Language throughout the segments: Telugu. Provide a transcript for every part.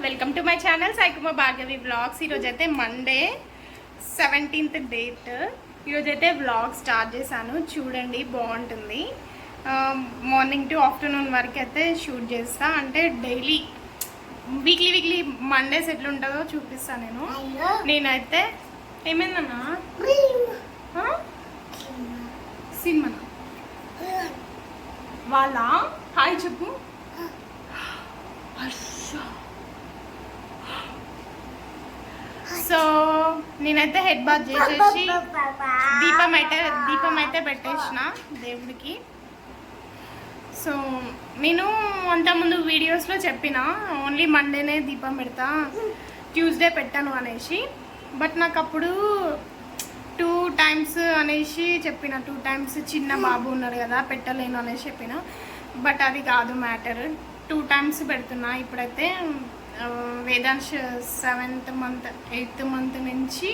Welcome to my channel Saikumar Bhargavi vlogs. ఈరోజు అయితే మండే 17th డేట్. ఈరోజు అయితే వ్లాగ్ స్టార్ట్ చేశాను, చూడండి బాగుంటుంది. మార్నింగ్ టు ఆఫ్టర్నూన్ వరకు అయితే షూట్ చేస్తా, అంటే డైలీ వీక్లీ మండేస్ ఎట్లుంటుందో చూపిస్తాను. నేనైతే ఏమైందన్నా సినిమా వాళ్ళ హాయ్ చెప్పు. సో నేనైతే హెడ్ బాత్ చేసేసి దీపం అయితే పెట్టేసిన దేవుడికి. సో నేను అంతకుముందు వీడియోస్లో చెప్పిన ఓన్లీ మండేనే దీపం పెడతా, ట్యూస్డే పెట్టాను అనేసి. బట్ నాకు అప్పుడు 2 times అనేసి చెప్పిన, 2 times చిన్న బాబు ఉన్నాడు కదా పెట్టలేను అనేసి చెప్పిన. బట్ అది కాదు మ్యాటర్, 2 times పెడుతున్నా. ఇప్పుడైతే Vedansh 7th month 8th month నుంచి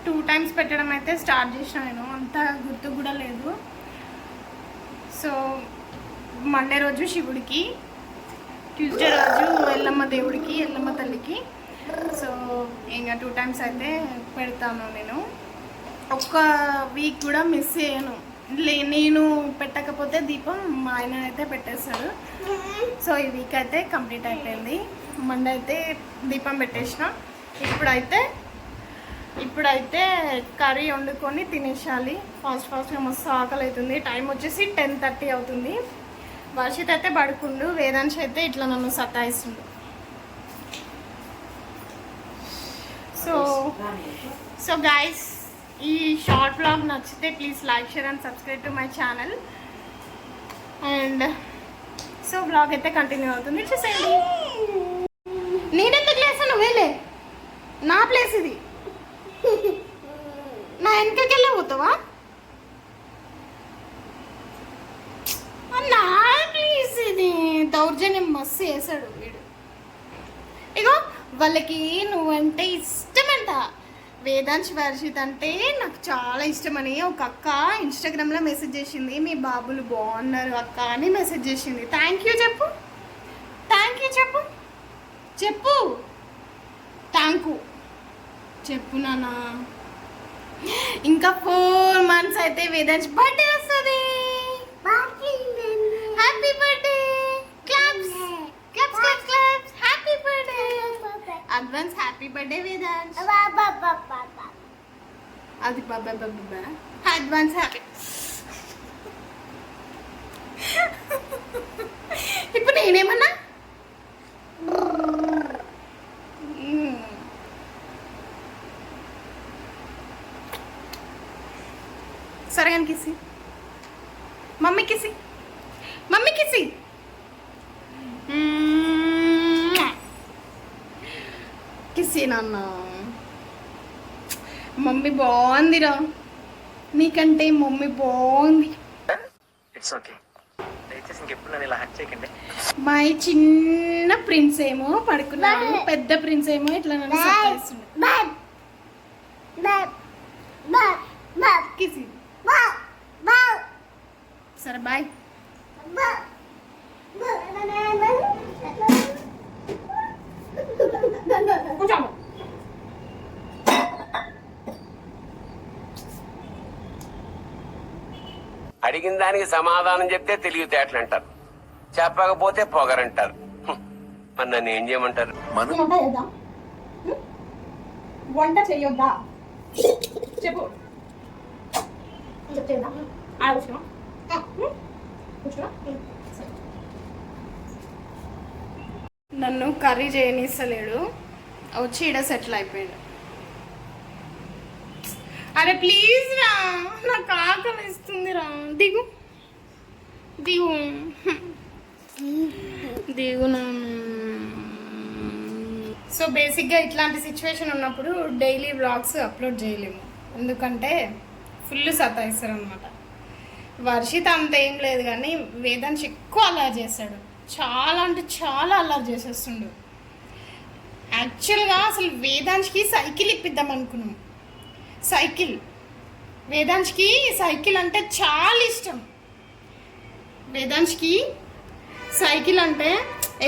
2 times పెట్టడం అయితే స్టార్ట్ చేసిన. నేను అంత గుర్తు కూడా లేదు. సో మండే రోజు శివుడికి, ట్యూస్డే రోజు ఎల్లమ్మ దేవుడికి, ఎల్లమ్మ తల్లికి. సో ఇంకా 2 times అయితే పెడతాను. నేను ఒక్క వీక్ కూడా మిస్ చేయను. నేను పెట్టకపోతే దీపం మా ఆయన అయితే పెట్టేస్తాడు. సో ఈ వీక్ అయితే కంప్లీట్ అయిపోయింది. మండే అయితే దీపం పెట్టేసిన. ఇప్పుడైతే కర్రీ వండుకొని తినేసాలి. ఫాస్ట్గా మస్తు ఆకలి అవుతుంది. టైం వచ్చేసి 10:30 అవుతుంది. వర్షిత్ అయితే పడుకుండు, వేదాంశ్ అయితే ఇట్లా నన్ను సతాయిస్తుండు. సో గైస్, ఈ షార్ట్ వ్లాగ్ నచ్చితే please like, share and subscribe to my channel. And so vlog అయితే కంటిన్యూ అవుతుంది, చూసేయండి. నేనెందుకు లేసాను? వేలే నా ప్లేస్ ఇది. నా వెనకకి వెళ్ళే పోతావా అన్నా? ప్లీజ్, ఇది దౌర్జన్యం మస్తు చేశాడు వీడు. ఇగో వాళ్ళకి నువ్వంటే ఇష్టమంట. వేదాంశ్, వర్షిత్ అంటే నాకు చాలా ఇష్టమని ఒక అక్క ఇన్స్టాగ్రామ్లో మెసేజ్ చేసింది. మీ బాబులు బాగున్నారు అక్క అని మెసేజ్ చేసింది. థ్యాంక్ యూ చెప్పు, చెప్పు థ్యాంక్ యూ చెప్పు నాన్న. ఇంకా 4 months అయితే వేదాంశ్ బర్త్డే వస్తుంది. Happy birthday. Claps happy birthday. Advance happy birthday Vedansh. అది బాబా అడ్వాన్స్ హ్యాపీ. ఇప్పుడు నేనేమన్నా సరే కానీ కిసి మమ్మీ కిసి నాన్న. మమ్మీ బాగుందిరా, నీకంటే మమ్మీ బాగుంది. మా చిన్న ప్రిన్స్ ఏమో పడుకున్నాడు, పెద్ద ప్రిన్స్ ఏమో ఇట్లా నన్ను సతాయిస్తున్నాడు. కిసి సరే బాయ్. అడిగిన దానికి సమాధానం చెప్తే తెలివితేటలు అంటారు, చెప్పకపోతే పొగరంటారు. మరి నన్ను ఏం చేయమంటారు? వంట చెయ్యొద్దా చెప్పు. నన్ను కర్రీ చేయనిస్తలేడు, వచ్చి ఈడ సెటిల్ అయిపోయాడు. అరే ప్లీజ్ రా, నాకు ఆకలి ఇస్తుంది రా. దిగు సో బేసిక్గా ఇట్లాంటి సిచ్యువేషన్ ఉన్నప్పుడు డైలీ వ్లాగ్స్ అప్లోడ్ చేయలేము, ఎందుకంటే ఫుల్ సతాయిస్తారు అనమాట. వర్షిత్ అంత ఏం లేదు కానీ వేదాంశ్ ఎక్కువ అల్లరి చేస్తాడు. చాలా అంటే చాలా అల్లరి చేసేస్తుండు. యాక్చువల్గా అసలు వేదాంశ్కి సైకిల్ ఇప్పిద్దాం అనుకున్నాం. వేదాంశ్కి సైకిల్ అంటే చాలా ఇష్టం. వేదాంశ్కి సైకిల్ అంటే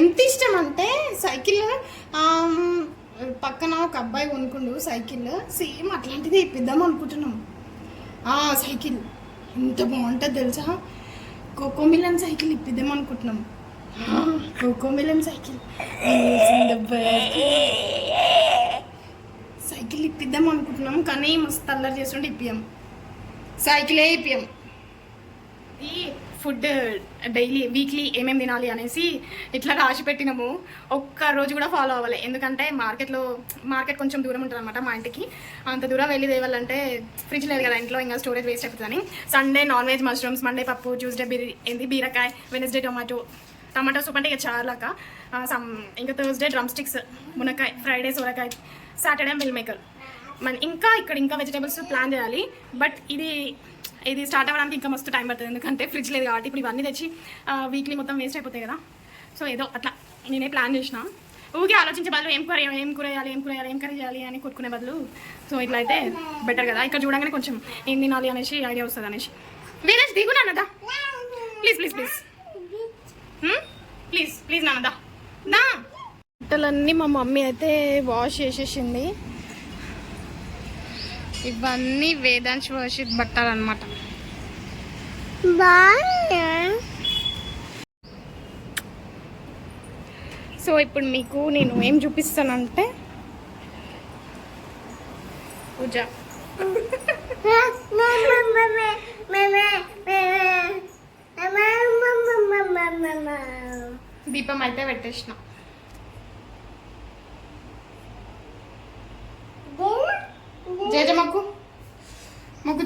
ఎంత ఇష్టం అంటే సైకిల్ పక్కన ఒక అబ్బాయి కొనుక్కుండు సైకిల్, సేమ్ అట్లాంటిది ఇప్పిద్దాం అనుకుంటున్నాం. సైకిల్ ఎంత బాగుంటుంది తెలుసా, కోకోమిలన్ సైకిల్ ఇప్పిద్దాం అనుకుంటున్నాం. కోకోమిలన్ సైకిల్ సైకిల్ ఇప్పిద్దాం అనుకుంటున్నాం, కానీ మస్తు అల్లరి చేస్తుంటే ఇప్పియం, సైకిలే ఇప్పియం. ఈ ఫుడ్ డైలీ వీక్లీ ఏమేమి తినాలి అనేసి ఇట్లా రాసి పెట్టినాము. ఒక్క రోజు కూడా ఫాలో అవ్వాలి, ఎందుకంటే మార్కెట్ కొంచెం దూరం ఉంటుంది అనమాట మా ఇంటికి. అంత దూరం వెళ్ళి తేవాలంటే ఫ్రిడ్జ్ లేదు కదా ఇంట్లో, ఇంకా స్టోరేజ్ వేస్ట్ అవుతుందని. Sunday non veg mushrooms, Monday పప్పు, ట్యూస్డే బీరకాయ, వెనస్డే టమాటో సూప్ అంటే ఇక చాలాక, ఇంకా థర్స్డే డ్రమ్ స్టిక్స్ మునక్కాయ, ఫ్రైడే సొరకాయ, సాటర్డే మిల్ మేకర్. ఇంకా వెజిటేబుల్స్ ప్లాన్ చేయాలి. బట్ ఇది స్టార్ట్ అవ్వడానికి ఇంకా మస్తు టైం పడుతుంది, ఎందుకంటే ఫ్రిడ్జ్ లేదు కాబట్టి. ఇప్పుడు ఇవన్నీ తెచ్చి వీక్లీ మొత్తం వేస్ట్ అయిపోతాయి కదా. సో ఏదో అట్లా నేనే ప్లాన్ చేసిన. ఊరికే ఆలోచించే బదులు ఏం కూర చేయాలి ఏం కర్రీ చేయాలి అని కొట్టుకునే బదులు సో ఇట్లా అయితే బెటర్ కదా. ఇక్కడ చూడగానే కొంచెం ఏం తినాలి అనేసి ఐడియా వస్తుంది అనేసి. వీరేష్ దిగు నాన్నదా, please please please please please నాన్నదా. బట్టలన్నీ మా మమ్మీ అయితే వాష్ చేసేసింది. ఇవన్నీ వేదాంశ్ వర్షిత్ బట్టలు అనమాట. సో ఇప్పుడు మీకు నేను ఏం చూపిస్తానంటే పూజ దీపం అయితే పెట్టేసిన. జేజ మొక్కు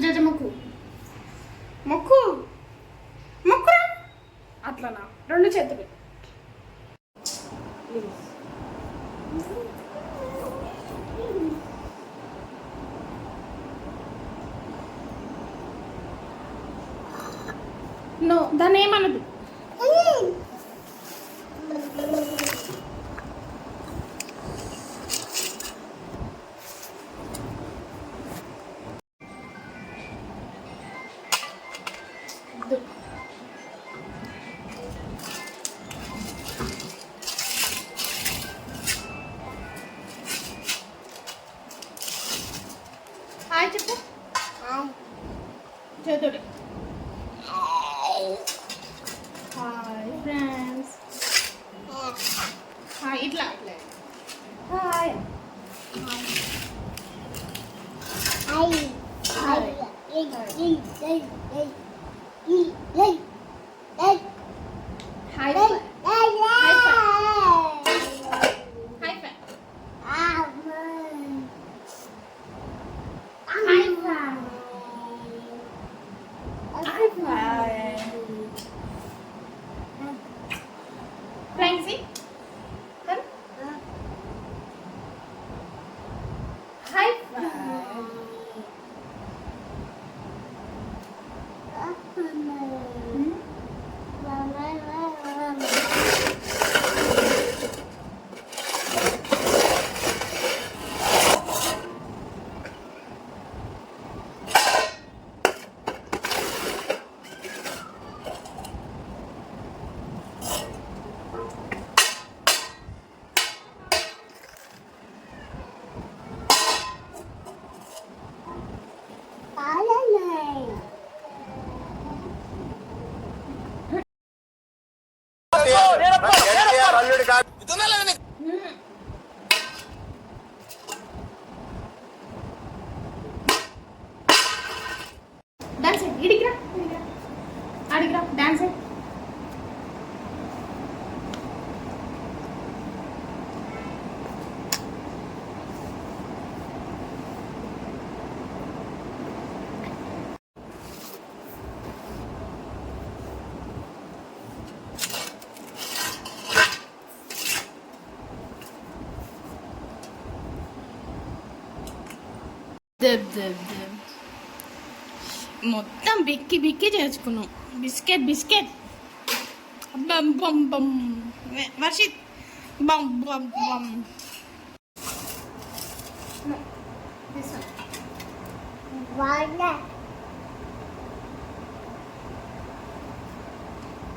జేజ మొక్కు అట్లనా, రెండు చేతులు. నో దాన్ని ఏమనదు. హాయ్ చెప్పు, చదువు. హాయ్ ఫ్రెండ్స్, హాయ్ ఇట్లా hi Francie, come. High five. Dance it. Idigra. Adigra. Dance it. మొత్తం బిక్కి చేసుకున్నాం. బిస్కెట్ బం బం బం. వర్షిత్ బం బం బం.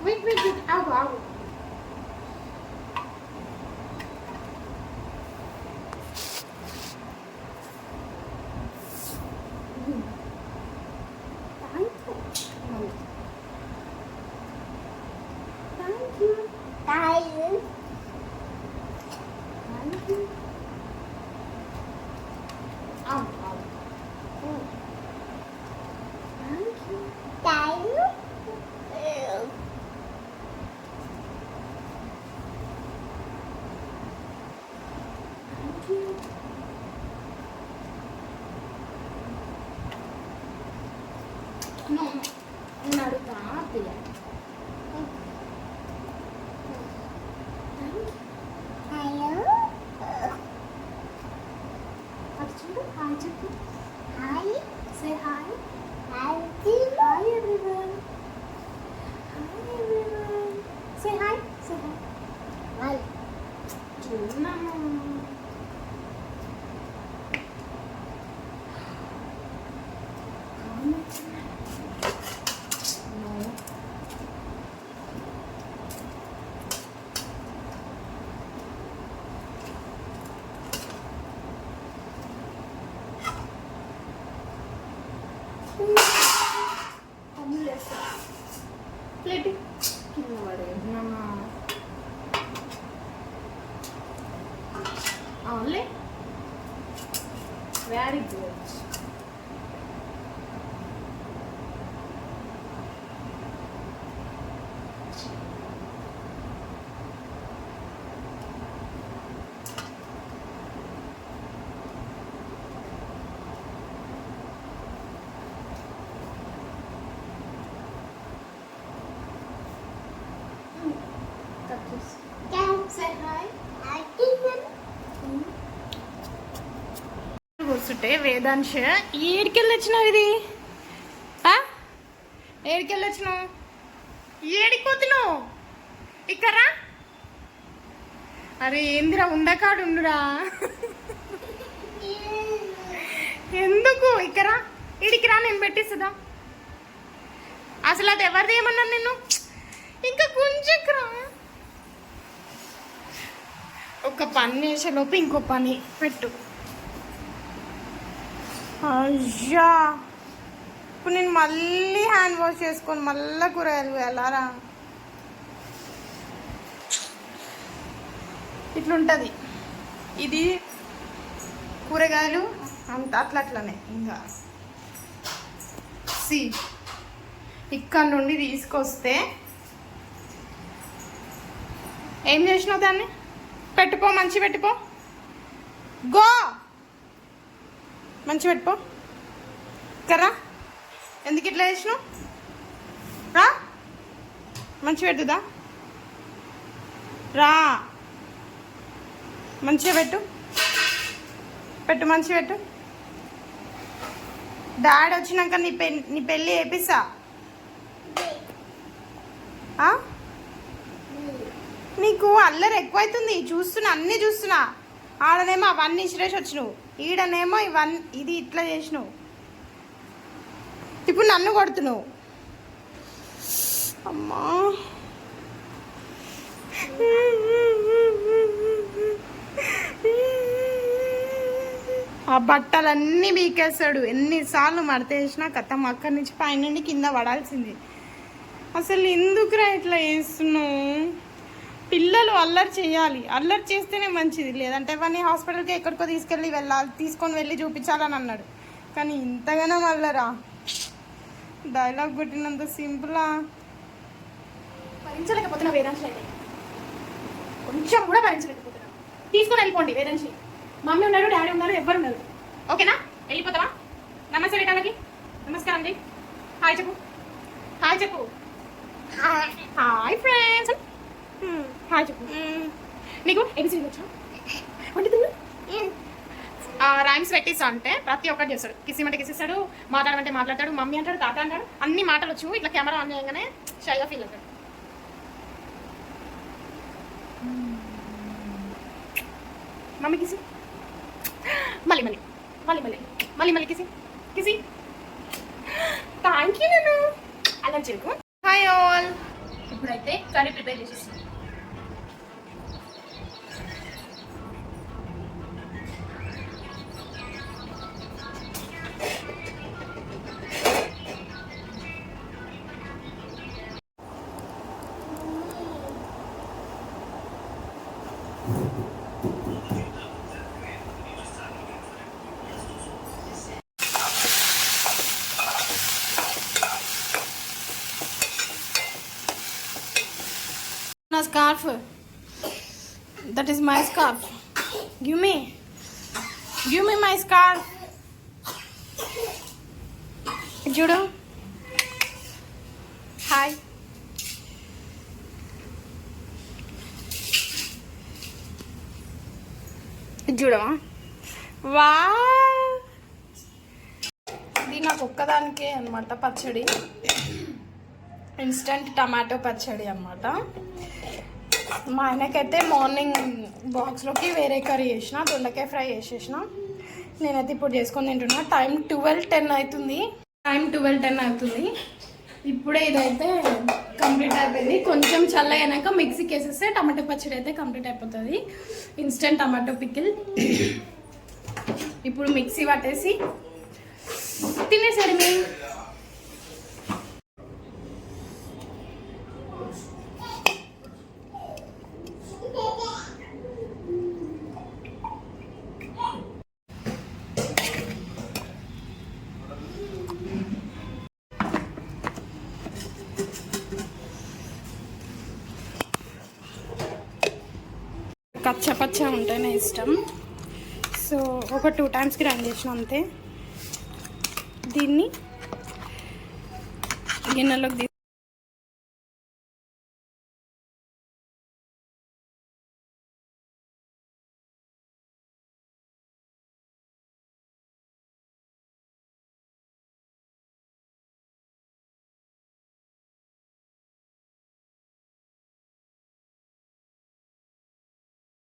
Wait, ఆగు. చూడు హాయ్ చెప్పు. Hi say hi. Hi everyone. Hi everyone. Say hi. Say hi. చూడమ్మా. ప్లేట్ కింద పడేనా అవునులే. Very good. కూర్చుంటే వేదాంశ ఏడికెళ్ళి వచ్చినావు ఇది ఏడికెళ్ళి వచ్చినావు ఏడిపోతున్నావు ఇక్కరా అరే ఏందిరా ఉండకాడుండురా ఎందుకు ఇక్కరా ఇడికిరా నేను పెట్టిస్తుందా అసలు అది ఎవరిది ఏమన్నాను నేను ఇంకా కొంచెం రా ఒక పని చేసేలోపు ఇంకో పని పెట్టు అయ్యా ఇప్పుడు నేను మళ్ళీ హ్యాండ్ వాష్ చేసుకొని మళ్ళీ కూరగాయలు వెళ్ళారా ఇట్లుంటుంది ఇది కూరగాయలు అంత అట్లనే ఇంకా ఇక్కడ నుండి తీసుకొస్తే ఏం చేసినావు దాన్ని పెట్టుకో మంచి పెట్టుకో గో మంచి పెట్టుకో కరా ఎందుకు ఇట్లా చేసినావు రా మంచి పెట్టుదా రా మంచిగా పెట్టు పెట్టు మంచి పెట్టు డాడీ వచ్చినాక నీ పెళ్ళి వేపిస్తా నీకు అల్లరి ఎక్కువైతుంది చూస్తున్నా అన్నీ చూస్తున్నా ఆడనేమో అవన్నీ ఇసిరేసి వచ్చినావు ఈడనేమో ఇది ఇట్లా చేసినావు ఇప్పుడు నన్ను కొడుతున్నావు అమ్మా ఆ బట్టలన్నీ బీకేస్తాడు ఎన్నిసార్లు మడతేసినా కథం అక్కడి నుంచి పైనుండి కింద పడాల్సింది అసలు ఎందుకురా ఇట్లా చేస్తున్నావు పిల్లలు అల్లరి చేయాలి అల్లరి చేస్తేనే మంచిది లేదంటే వాడిని హాస్పిటల్కి ఎక్కడికో తీసుకొని వెళ్ళి చూపించాలని అన్నాడు కానీ ఇంతగానో అల్లరా డైలాగ్ కొట్టినంత సింపులా భరించలేకపోతున్నా వేదాంశి అయితే కొంచెం కూడా భరించలేకపోతున్నా తీసుకొని వెళ్ళిపోండి వేదాంశి మమ్మీ ఉన్నారు డాడీ ఉన్నారు ఎవ్వరు ఉన్నారు ఓకేనా వెళ్ళిపోతావా నమస్తే రేటాలకి నమస్కారం అండి హాయ్ చెప్పు హాయ్ చెప్పు హాయ్ ఫ్రెండ్స్ హాయ్ చెప్పు నీకు ఏబిసిడి వచ్చా వండుతున్నా రైమ్స్ పెట్టిస్తా అంటే ప్రతి ఒక్కటి చేస్తాడు కిసిమంటే కిసిస్తాడు మాట్లాడమంటే మాట్లాడతాడు మమ్మీ అంటాడు తాత అంటాడు అన్ని మాటలు వచ్చు ఇట్లా కెమెరా ఆన్ చేయగానే షైగా ఫీల్ అవుతాడు మమ్మీ కిసి మళ్ళీ మళ్ళీ మళ్ళీ మళ్ళీ మళ్ళీ మళ్ళీ కిసి కిసి థ్యాంక్ యూ నేను అలా చెప్పు హాయ్ ఆల్ ఇప్పుడైతే కర్రీ ప్రిపేర్ చేసేస్తాను scarf. That is my scarf. Give me my scarf. Judo. Hi. ఇది చూడవా, వా ఇది నాకు ఒక్కదానికే అనమాట పచ్చడి, ఇన్స్టంట్ టమాటో పచ్చడి అనమాట. మా ఆయనకైతే మార్నింగ్ బాక్స్లోకి వేరే కర్రీ చేసిన, దొండకాయ ఫ్రై చేసేసిన. నేనైతే ఇప్పుడు చేసుకొని తింటున్నా. టైం 12:10 అవుతుంది. ఇప్పుడే ఇదైతే కంప్లీట్ అయిపోయింది. కొంచెం చల్లగైనాక మిక్సీకి వేసేస్తే టమాటో పచ్చడి అయితే కంప్లీట్ అయిపోతుంది. Instant tomato pickle. ఇప్పుడు మిక్సీ పట్టేసి తినేసాడు మేము. కచ్చపచ్చ ఉంటేనే ఇష్టం. సో ఒక 2 times గ్రైండ్ చేసిన అంతే. దీన్ని గిన్నెలోకి